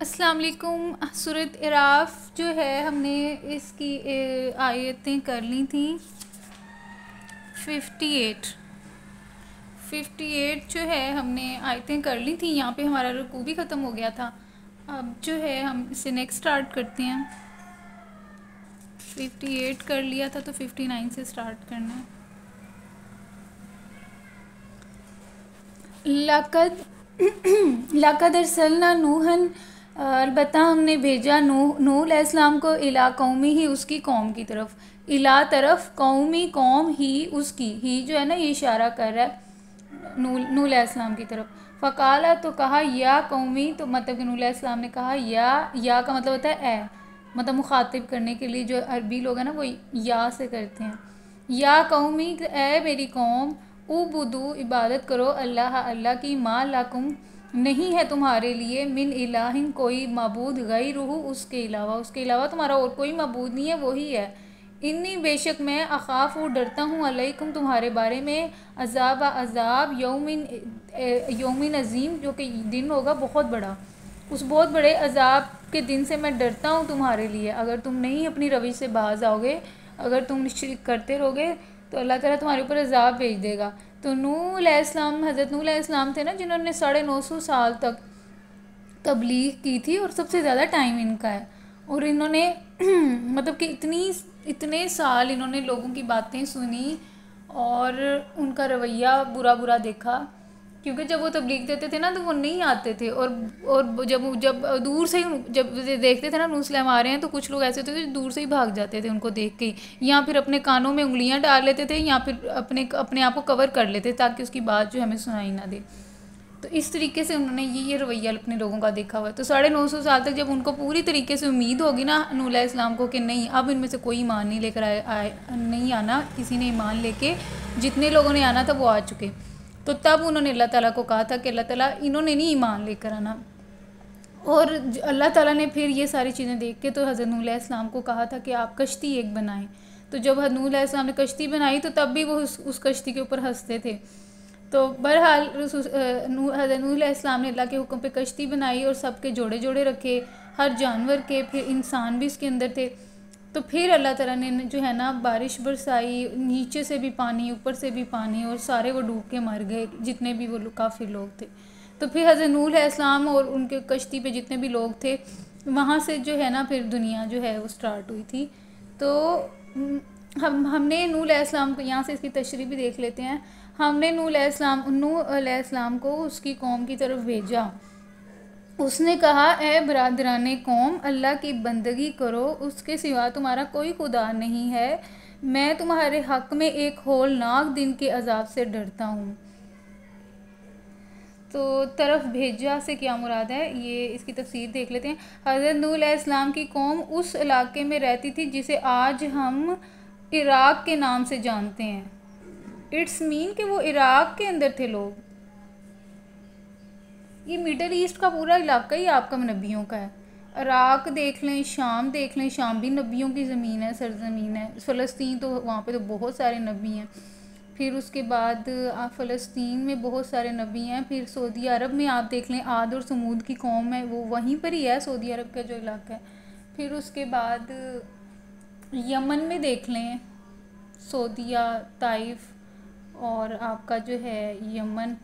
अस्सलाम वालेकुम। सूरत इराफ़ जो है हमने इसकी आयतें कर ली थी 58 जो है हमने आयतें कर ली थी। यहाँ पे हमारा रुकू भी ख़त्म हो गया था। अब जो है हम इसे नेक्स्ट स्टार्ट करते हैं। 58 कर लिया था तो 59 से स्टार्ट करना है। लक़द अरसलना नूहन, अलबत्ता हमने भेजा नूह अलैहिस्सलाम को इला कौमी ही, उसकी कौम की तरफ। इला तरफ, कौमी कौम ही उसकी, ही जो है ना ये इशारा कर रहा है नूह अलैहिस्सलाम की तरफ। फ़काला तो कहा या कौमी, तो मतलब कि नूह अलैहिस्सलाम ने कहा या का मतलब होता है ए, मतलब मुखातिब करने के लिए जो अरबी लोग हैं ना वो या से करते हैं। या कौमी, ए मेरी कौम, उबुदू इबादत करो अल्लाह अल्लाह की, मा लाकुम नहीं है तुम्हारे लिए, मिन इलाहिन कोई मबूद, गैरुहु उसके अलावा तुम्हारा और कोई मबूद नहीं है, वही है। इन्नी बेशक मैं अखाफ डरता हूँ अलैकुम तुम्हारे बारे में, अजाब यौमिन अजीम, जो कि दिन होगा बहुत बड़ा, उस बहुत बड़े अजाब के दिन से मैं डरता हूँ तुम्हारे लिए। अगर तुम नहीं अपनी रविश से बाज आओगे, अगर तुम शिरक करते रहोगे तो अल्लाह ताला तुम्हारे ऊपर अजाब भेज देगा। तो नूह अलैहिस्सलाम, हज़रत नूह अलैहिस्सलाम थे ना जिन्होंने 950 साल तक तबलीग की थी और सबसे ज़्यादा टाइम इनका है। और इन्होंने मतलब कि इतने साल इन्होंने लोगों की बातें सुनी और उनका रवैया बुरा बुरा देखा, क्योंकि जब वो तबलीग देते थे ना तो वो नहीं आते थे। और जब दूर से ही जब देखते थे ना नूह अलैहिस्सलाम आ रहे हैं तो कुछ लोग ऐसे होते थे दूर से ही भाग जाते थे उनको देख के ही, या फिर अपने कानों में उंगलियां डाल लेते थे, या फिर अपने आप को कवर कर लेते ताकि उसकी बात जो हमें सुनाई ना दे। तो इस तरीके से उन्होंने ये रवैया अपने लोगों का देखा हुआ है। तो 950 साल तक जब उनको पूरी तरीके से उम्मीद होगी ना नूह अलैहिस्सलाम को कि नहीं अब इनमें से कोई ईमान नहीं लेकर आए नहीं आना, किसी ने ईमान लेके, जितने लोगों ने आना था वो आ चुके, तो तब उन्होंने अल्लाह ताला को कहा था कि अल्लाह ताला इन्होंने नहीं ईमान लेकर आना। और अल्लाह ताला ने फिर ये सारी चीज़ें देख के तो हज़रत नूह अलैहिस्सलाम को कहा था कि आप कश्ती एक बनाएं। तो जब हज़रत नूह अलैहिस्सलाम ने कश्ती बनाई तो तब भी वो उस कश्ती के ऊपर हंसते थे। तो बहरहाल हज़रत नूह अलैहिस्सलाम ने अल्लाह के हुक्म पे कश्ती बनाई और सबके जोड़े जोड़े रखे, हर जानवर के, फिर इंसान भी इसके अंदर थे। तो फिर अल्लाह ताला ने जो है ना बारिश बरसाई, नीचे से भी पानी ऊपर से भी पानी, और सारे वो डूब के मर गए जितने भी वो काफ़ी लोग थे। तो फिर हज़रत नूह अलैहिस्सलाम और उनके कश्ती पे जितने भी लोग थे वहाँ से जो है ना फिर दुनिया जो है वो स्टार्ट हुई थी। तो हमने नूह अलैहिस्सलाम को, यहाँ से इसकी तशरीह भी देख लेते हैं। हमने नूह अलैहिस्सलाम को उसकी कौम की तरफ भेजा। उसने कहा ए बरादराने कौम, अल्लाह की बंदगी करो, उसके सिवा तुम्हारा कोई खुदा नहीं है। मैं तुम्हारे हक़ में एक होलनाक दिन के अजाब से डरता हूँ। तो तरफ भेजा से क्या मुराद है ये इसकी तफसीर देख लेते हैं। हज़रत नूह अलैहिस्सलाम की कौम उस इलाके में रहती थी जिसे आज हम इराक़ के नाम से जानते हैं। इट्स मीन कि वो इराक़ के अंदर थे लोग। ये मिडल ईस्ट का पूरा इलाका ही आपका नबियों का है। इराक़ देख लें, शाम देख लें, शाम भी नबियों की ज़मीन है, सरज़मीन है। फ़लस्तीन तो वहाँ पे तो बहुत सारे नबी हैं। फिर उसके बाद फ़लस्तीन में बहुत सारे नबी हैं। फिर सऊदी अरब में आप देख लें, आद और समूद की कौम है, वो वहीं पर ही है, सऊदी अरब का जो इलाका है। फिर उसके बाद यमन में देख लें, सऊदिया, ताइफ और आपका जो है यमन।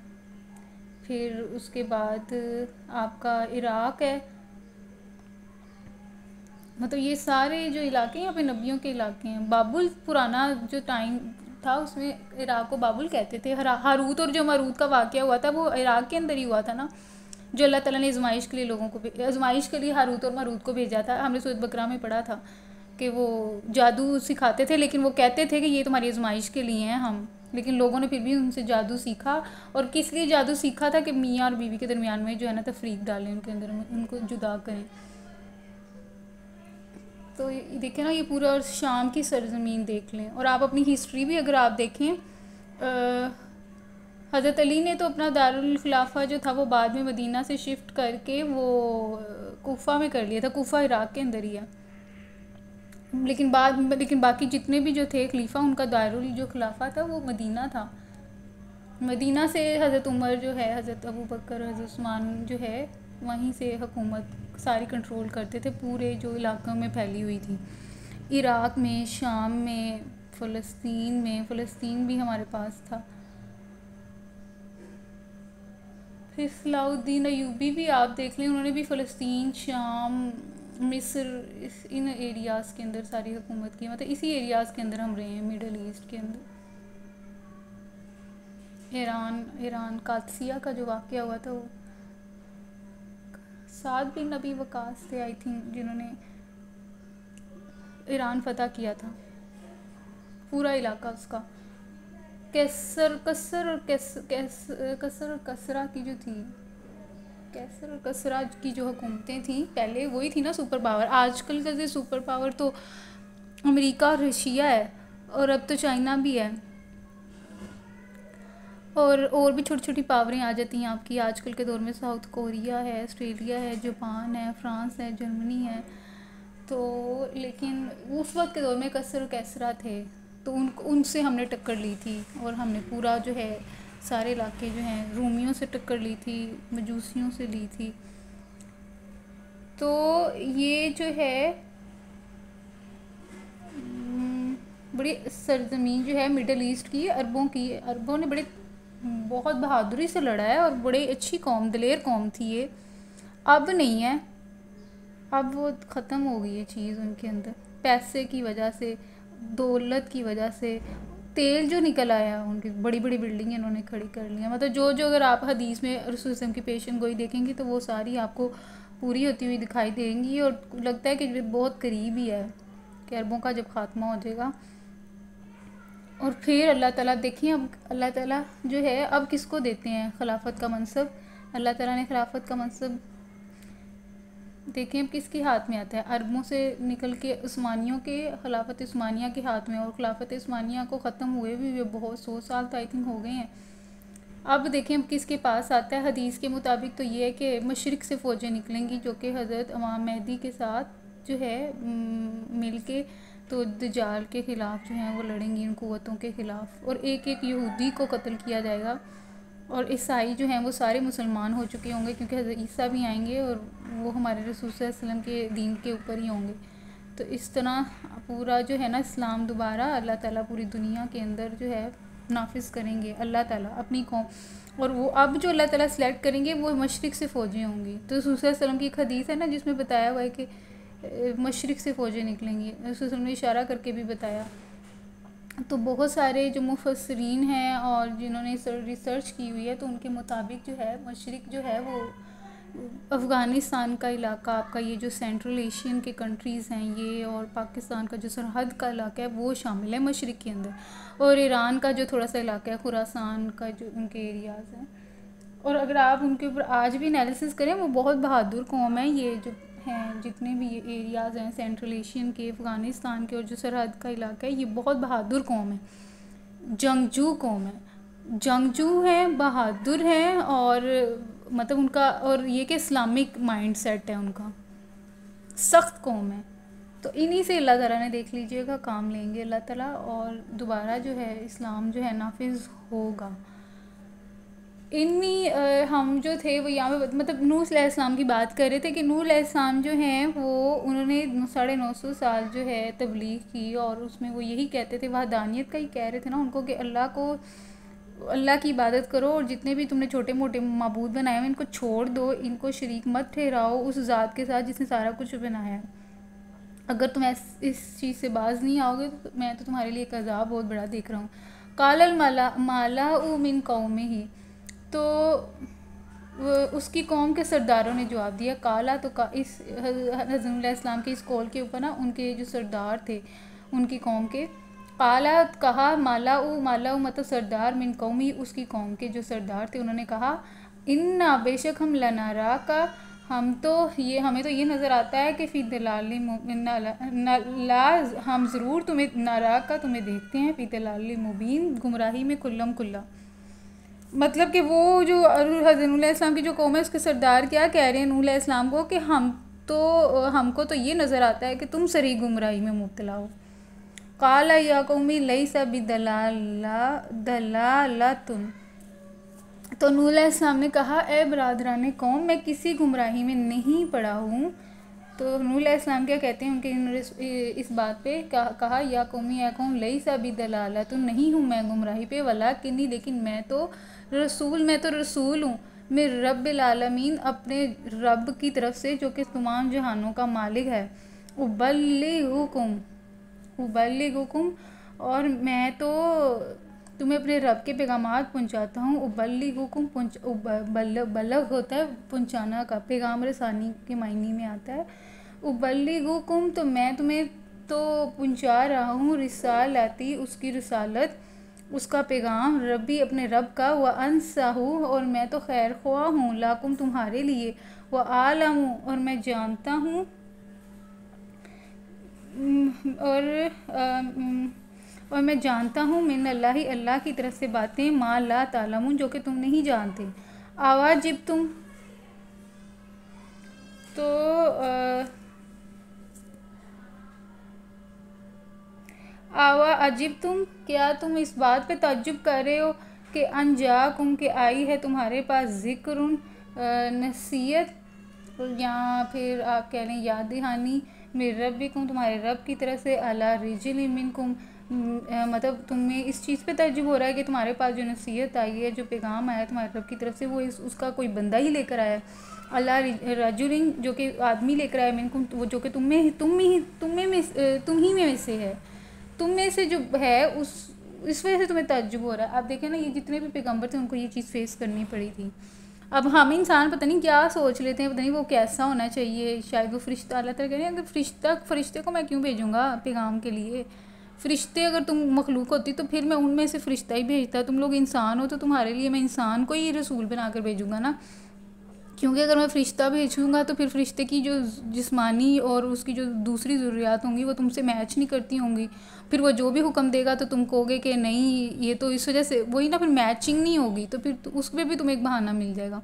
फिर उसके बाद आपका इराक़ है। मतलब ये सारे जो इलाके हैं यहाँ पे नबियों के इलाके हैं। बाबुल पुराना जो टाइम था उसमें इराक़ को बाबुल कहते थे। हारूत और जो मारूत का वाक़या हुआ था वो इराक़ के अंदर ही हुआ था ना, जो अल्लाह ताला ने आज़माइश के लिए लोगों को आज़माइश के लिए हारूत और मारूत को भेजा था। हमने सूरत बकरा में पढ़ा था कि वो जादू सिखाते थे, लेकिन वो कहते थे कि ये तुम्हारी आज़माइश के लिए हैं हम, लेकिन लोगों ने फिर भी उनसे जादू सीखा। और किस लिए जादू सीखा था कि मियाँ और बीवी के दरमियान में जो है ना तफरीक डालें, उनके अंदर उनको जुदा करें। तो देखें ना ये पूरा शाम की सरजमीन देख लें। और आप अपनी हिस्ट्री भी अगर आप देखें, हज़रत अली ने तो अपना दारुल खिलाफा जो था वो बाद में मदीना से शिफ्ट करके वो कूफा में कर लिया था। कूफा इराक़ के अंदर ही है, लेकिन बाकी जितने भी जो थे खलीफा उनका दारुल जो खिलाफा था वो मदीना था। मदीना से हज़रत उमर जो है, हज़रत अबू बकर, हज़रत उस्मान जो है वहीं से हुकूमत सारी कंट्रोल करते थे, पूरे जो इलाक़ों में फैली हुई थी, इराक़ में, शाम में, फ़लस्तीन भी हमारे पास था। फिर सलाउद्दीन अयूबी भी आप देख लें, उन्होंने भी फ़लस्तीन, शाम, मिस्र, इन एरियाज़ के अंदर सारी हुकूमत की, मतलब इसी एरियाज़ के अंदर हम रहे हैं, मिडल ईस्ट के अंदर। ईरान कादसिया का जो वाक़या हुआ था, वो साद बिन नबी वकास थे आई थिंक, जिन्होंने ईरान फ़तह किया था, पूरा इलाका उसका। कसर और कसरा की जो थी, कैसर और कसरा की जो हुकूमतें थी पहले, वही थी ना सुपर पावर। आजकल का जो सुपर पावर तो अमेरिका और रशिया है, और अब तो चाइना भी है, और भी छोटी छोटी पावरें आ जाती हैं आपकी आजकल के दौर में। साउथ कोरिया है, ऑस्ट्रेलिया है, जापान है, फ्रांस है, जर्मनी है। तो लेकिन उस वक्त के दौर में कसर और कैसरा थे, तो उनसे हमने टक्कर ली थी, और हमने पूरा जो है सारे इलाके जो हैं रूमियों से टक्कर ली थी, मजूसियों से ली थी। तो ये जो है बड़ी सरजमीन जो है मिडल ईस्ट की, अरबों ने बहुत बहादुरी से लड़ा है, और बड़ी अच्छी कौम, दलेर कौम थी ये। अब नहीं है, अब वो ख़त्म हो गई है चीज़ उनके अंदर, पैसे की वजह से, दौलत की वजह से, तेल जो निकल आया, उनकी बड़ी बड़ी बिल्डिंग इन्होंने खड़ी कर लिया। मतलब जो अगर आप हदीस में रसूल सल्लल्लाहु अलैहि वसल्लम की पेशन गोई देखेंगे तो वो सारी आपको पूरी होती हुई दिखाई देंगी, और लगता है कि बहुत करीब ही है कि अरबों का जब ख़ात्मा हो जाएगा। और फिर अल्लाह ताला, देखिए अब अल्लाह ताला जो है अब किसको देते हैं खिलाफत का मनसब। अल्लाह ताला ने खिलाफत का मनसब देखें अब किसके हाथ में आता है, अरबों से निकल के उस्मानियों के, खिलाफत उस्मानिया के हाथ में। और खिलाफत उस्मानिया को ख़त्म हुए भी बहुत 100 साल तो आई थिंक हो गए हैं। अब देखें अब किसके पास आता है। हदीस के मुताबिक तो ये है कि मशरिक़ से फ़ौजें निकलेंगी, जो कि हज़रत इमाम मेहदी के साथ जो है मिल के तो दज्जाल के ख़िलाफ़ जो हैं वो लड़ेंगी, इन क़ुव्वतों के ख़िलाफ़। और एक एक यहूदी को कत्ल किया जाएगा, और ईसाई जो हैं वो सारे मुसलमान हो चुके होंगे, क्योंकि हज़रत ईसा भी आएंगे और वो हमारे रसूल सल्लल्लाहु अलैहि वसल्लम के दीन के ऊपर ही होंगे। तो इस तरह पूरा जो है ना इस्लाम दोबारा अल्लाह ताला पूरी दुनिया के अंदर जो है नाफिज करेंगे अल्लाह ताला अपनी कौम। और वो अब जो अल्लाह ताला सेलेक्ट करेंगे वो मशरिक़ से फ़ौजें होंगी। तो रसूल सल्लल्लाहु अलैहि वसल्लम की एक हदीस है ना जिसमें बताया हुआ है कि मशरिक़ से फ़ौजें निकलेंगी, रसूल सल्लल्लाहु अलैहि वसल्लम ने इशारा करके भी बताया। तो बहुत सारे जो मुफस्सिरीन हैं और जिन्होंने रिसर्च की हुई है, तो उनके मुताबिक जो है मशरिक़ जो है वो अफ़गानिस्तान का इलाका, आपका ये जो सेंट्रल एशियन के कंट्रीज़ हैं ये, और पाकिस्तान का जो सरहद का इलाका है वो शामिल है मशरिक़ के अंदर, और ईरान का जो थोड़ा सा इलाका है, खुरासान का जो उनके एरियाज़ हैं। और अगर आप उनके ऊपर आज भी एनालिसिस करें, वो बहुत बहादुर कौम है। ये जो हैं जितने भी ये एरियाज़ हैं सेंट्रल एशियन के, अफ़गानिस्तान के, और जो सरहद का इलाका है, ये बहुत बहादुर कौम है, जंगजू कौम है, जंगजू हैं, बहादुर हैं, और मतलब उनका, और ये कि इस्लामिक माइंड सेट है उनका, सख्त कौम है। तो इन्हीं से अल्लाह ताला ने देख लीजिएगा काम लेंगे अल्लाह ताला, और दोबारा जो है इस्लाम जो है नाफिज होगा। इन्हीं हम जो थे वो यहाँ पे मतलब नूह अलैहिस्सलाम की बात कर रहे थे कि नूह अलैहिस्सलाम जो हैं वो उन्होंने 950 साल जो है तबलीग की, और उसमें वो यही कहते थे, वहदानियत का ही कह रहे थे ना उनको, कि अल्लाह की इबादत करो, और जितने भी तुमने छोटे मोटे माबूद बनाए हुए इनको छोड़ दो, इनको शरीक मत ठहराओ उस ज़ात के साथ जिसने सारा कुछ बनाया है। अगर तुम इस चीज़ से बाज नहीं आओगे तो मैं तो तुम्हारे लिए एक अज़ाब बहुत बड़ा देख रहा हूँ। कालल माला मिन कौमे ही, तो उसकी कौम के सरदारों ने जवाब दिया। काला तो इस हज़रत इस्लाम के इस कौल के ऊपर ना उनके जो सरदार थे उनकी कौम के, काला कहा, माला मतलब सरदार, मिन कौमी उसकी कौम के जो सरदार थे, उन्होंने कहा, इन्ना बेशक हम लनारा का, हमें तो ये नज़र आता है कि फ़ी दलाल हम ज़रूर तुम्हें नारा का तुम्हें देखते हैं, फ़ी दलाल मुबीन, गुमराही में कुल्लम कुल्ला। मतलब कि वो जो हज़रत नूह अलैहिस्सलाम की जो कौम है उसके सरदार क्या कह रहे हैं नूह अलैहिस्सलाम को, कि हमको तो ये नज़र आता है कि तुम सरी गुमराही में मुब्तला हो। काला या कौमी लईसा बिदलालतुन, तो नूह अलैहिस्सलाम ने कहा, ए बरादरान कौम, मैं किसी गुमराही में नहीं पड़ा हूँ। तो नूह अलैहिस्सलाम क्या कहते हैं उनके इस बात पे, कहा या कौमी या कौम लई सा भी दलाला, तो नहीं हूँ मैं गुमराही पे, वला कि नहीं, लेकिन मैं तो रसूल हूँ मेरे रब्बिल आलमीन, अपने रब की तरफ से जो कि तमाम जहानों का मालिक है। उबल्लिगुकुम, और मैं तो तुम्हें अपने रब के पैगामात पहुंचाता हूँ। उबल्लिगुकुम, बल्लग होता है पहुंचाना का, पैगाम रसानी के मायने में आता है। उबल्लिगुकुम, तो मैं तुम्हें तो पहुंचा रहा हूँ, रिसालती, उसकी रिसालत, उसका पैगाम, रबी, अपने रब का, व अनसाहू, और मैं तो खैर ख्वाह हूँ, लाकुम, तुम्हारे लिए, व आलमू, और मैं जानता हूँ, और और मैं जानता हूँ, मिन अल्लाह, अल्लाह की तरफ से बातें, मा ला तालमून, जो कि तुम नहीं जानते। आवाजिब तुम, तो आवा अजिब तुम, क्या तुम इस बात पे ताज्जुब कर रहे हो कि अनजाकुम, के आई है तुम्हारे पास, ज़िक्रुन, नसीहत, या फिर आप कह लें याद दहानी, मेरे रब्बिकुम, तुम्हारे रब की तरफ से, अला रिजिल मिनकुम, मतलब तुम्हें इस चीज़ पे ताज्जुब हो रहा है कि तुम्हारे पास जो नसीहत आई है, जो पैगाम आया तुम्हारे रब की तरफ से, वो उसका कोई बंदा ही लेकर आया है। अल्लाह रजुलिन, जो कि आदमी लेकर आया, मिनकुम, वो जो कि तुम ही में से है, तुम में से जो है, उस इस वजह से तुम्हें ताज्जुब हो रहा है। आप देखें ना, ये जितने भी पैगंबर थे उनको ये चीज़ फेस करनी पड़ी थी। अब हम इंसान पता नहीं क्या सोच लेते हैं, पता नहीं वो कैसा होना चाहिए, शायद वो फरिश्ता, अल्लाह ताला कह रहे हैं अगर फरिश्ते को मैं क्यों भेजूँगा पैगाम के लिए, फरिश्ते अगर तुम मखलूक होती तो फिर मैं उनमें से फरिश्ता ही भेजता, तुम लोग इंसान हो तो तुम्हारे लिए मैं इंसान को ही रसूल बना कर भेजूँगा ना, क्योंकि अगर मैं फ़रिश्ता भेजूँगा तो फिर फ़रिश्ते की जो जिस्मानी और उसकी जो दूसरी ज़रूरियात होंगी वो तुमसे मैच नहीं करती होंगी, फिर वो जो भी हुक्म देगा तो तुम कहोगे कि नहीं, ये तो इस वजह से, वही ना, फिर मैचिंग नहीं होगी, तो फिर उस पर भी तुम्हें एक बहाना मिल जाएगा।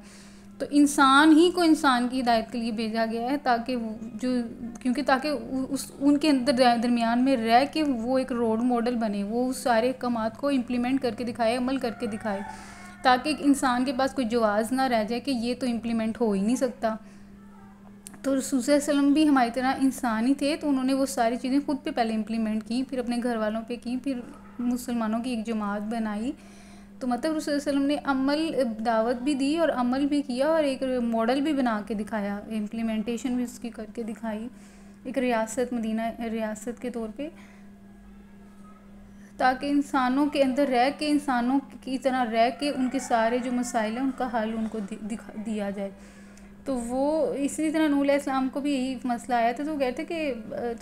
तो इंसान ही को इंसान की हिदायत के लिए भेजा गया है, ताकि जो, क्योंकि ताकि उस उनके अंदर दरमियान में रह के वो एक रोल मॉडल बने, वो उस सारे कमात को इम्प्लीमेंट करके दिखाए, अमल करके दिखाए, ताकि एक इंसान के पास कोई जवाज़ ना रह जाए कि ये तो इम्प्लीमेंट हो ही नहीं सकता। तो रसूल सल्लल्लाहु अलैहि वसल्लम भी हमारी तरह इंसान ही थे, तो उन्होंने वो सारी चीज़ें खुद पे पहले इम्प्लीमेंट की, फिर अपने घर वालों पे की, फिर मुसलमानों की एक जमात बनाई। तो मतलब रसूल सल्लल्लाहु अलैहि वसल्लम ने अमल दावत भी दी और अमल भी किया और एक मॉडल भी बना के दिखाया, इम्प्लीमेंटेशन भी उसकी करके दिखाई, एक रियासत, मदीना रियासत के तौर पे, ताकि इंसानों के अंदर रह के, इंसानों की तरह रह के उनके सारे जो मसाइल हैं उनका हल उनको दिया जाए। तो वो इसी तरह नूह अलैहिस्सलाम को भी यही मसला आया था, तो वो कहते कि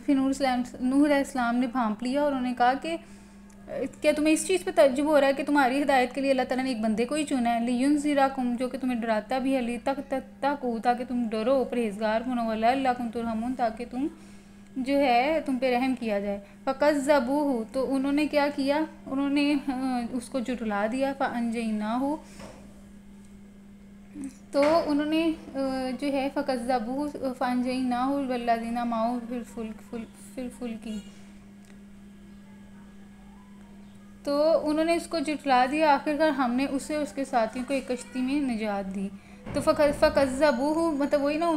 फिर नूह अलैहिस्सलाम ने भांप लिया और उन्होंने कहा कि क्या तुम्हें इस चीज़ पे तज्जुब हो रहा है कि तुम्हारी हिदायत के लिए अल्लाह ताला ने एक बंदे को ही चुना है, लियुनज़िराकुम, जो कि तुम्हें डराता भी है, लितक़ू, ताकि तुम डरो, परहेज़गार बनो, वलअल्लकुम तुरहमून, ताकि तुम जो है तुम पे रहम किया जाए। फ़कज़्ज़बूहु, तो उन्होंने क्या किया, उन्होंने उसको जुटला दिया, फ़अंजयनाहु, तो उन्होंने जो है फ़कज़्ज़बूहु फ़अंजयनाहु वल्लज़ीना माअहु फिल फुल्की, तो उन्होंने उसको जुटला दिया, आखिरकार हमने उसे उसके साथियों को एक कश्ती में निजात दी। तो फ़कज़्ज़बूहु, मतलब वही ना,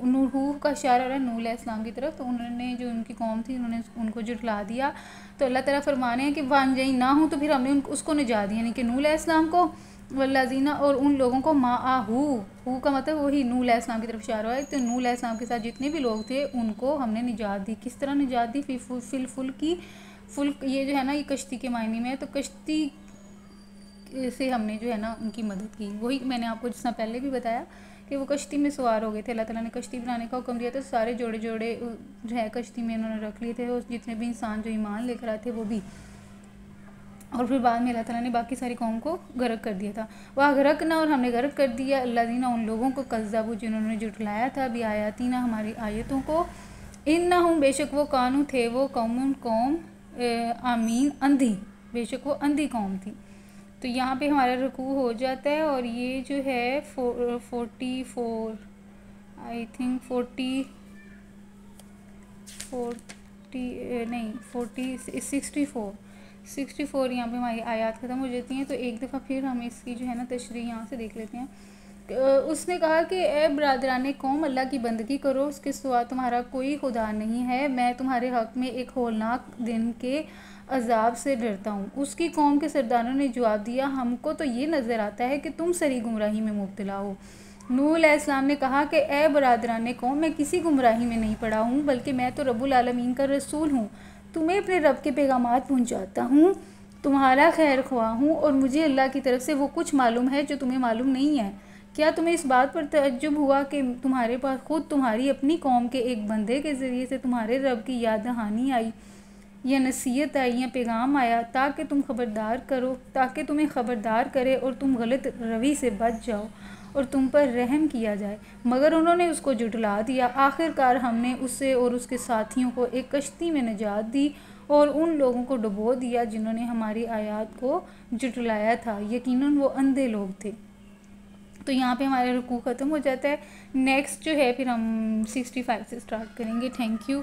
नूह का इशारा है नूह अलैहिस्सलाम की तरफ, तो उन्होंने जो उनकी कौम थी उन्होंने उनको जुटला दिया। तो अल्लाह ताला फरमाने हैं कि फ़अंजयनाहु, तो फिर हमने उसको निजात दिया, यानी कि नूह अलैहिस्सलाम को, वल्लज़ीना, और उन लोगों को, माअहू, हू का मतलब वही नूह अलैहिस्सलाम की तरफ इशारा है, तो नूह अलैहिस्सलाम के साथ जितने भी लोग थे उनको हमने निजात दी। किस तरह निजात दी, फिल फुल्की, फुल्क ये जो है ना, ये कश्ती के मायने में है, तो कश्ती से हमने जो है ना उनकी मदद की। वही मैंने आपको जिस पहले भी बताया कि वो कश्ती में सवार हो गए थे, अल्लाह ताला ने कश्ती बनाने का हुक्म दिया था, सारे जोड़े जोड़े जो है कश्ती में उन्होंने रख लिए थे, और जितने भी इंसान जो ईमान लेकर आए थे वो भी, और फिर बाद में अल्लाह ताला ने बाकी सारी कौम को गर्क कर दिया था। वह गर्क ना, और हमने गर्क कर दिया अल्लाज़ीना, उन लोगों को, कज़्ज़बू, जिन्होंने जुटलाया था, भी आयातीना, हमारी आयतों को, इन्नहुम, बेशक वो, कानू थे वो, कौम आमीन, अंधी, बेशक वो अंधी कौम थी। तो यहाँ पे हमारा रुकू हो जाता है, और ये जो है 44, आई थिंक 40 नहीं 64 64 यहाँ पे हमारी आयत ख़त्म हो जाती हैं। तो एक दफ़ा फिर हम इसकी जो है ना तशरीह यहाँ से देख लेते हैं। उसने कहा कि ए बरादरान कौम, अल्लाह की बंदगी करो, उसके सिवा तुम्हारा कोई खुदा नहीं है। मैं तुम्हारे हक़ में एक होलनाक दिन के अजाब से डरता हूँ। उसकी कौम के सरदारों ने जवाब दिया, हमको तो ये नज़र आता है कि तुम सरी गुमराही में मुब्तला हो। नूह अलैहिस्सलाम ने कहा कि ए बरादरान कौम, मैं किसी गुमराही में नहीं पड़ा हूँ, बल्कि मैं तो रब्बुल आलमीन का रसूल हूँ। तुम्हें अपने रब के पैगामात पहुँचाता हूँ, तुम्हारा खैर ख्वाह हूँ, और मुझे अल्लाह की तरफ से वो कुछ मालूम है जो तुम्हें मालूम नहीं है। क्या तुम्हें इस बात पर तअज्जुब हुआ कि तुम्हारे पास खुद तुम्हारी अपनी कौम के एक बंदे के ज़रिए से तुम्हारे रब की याद दहानी आई, या नसीहत आई, या पैगाम आया, ताकि तुम्हें ख़बरदार करे और तुम गलत रवि से बच जाओ और तुम पर रहम किया जाए। मगर उन्होंने उसको जुटला दिया। आखिरकार हमने उससे और उसके साथियों को एक कश्ती में निजात दी और उन लोगों को डुबो दिया जिन्होंने हमारी आयत को जुटलाया था। यकीनन वो अंधे लोग थे। तो यहाँ पे हमारा रुकू ख़त्म हो जाता है। नेक्स्ट जो है फिर हम 65 से स्टार्ट करेंगे। Thank you.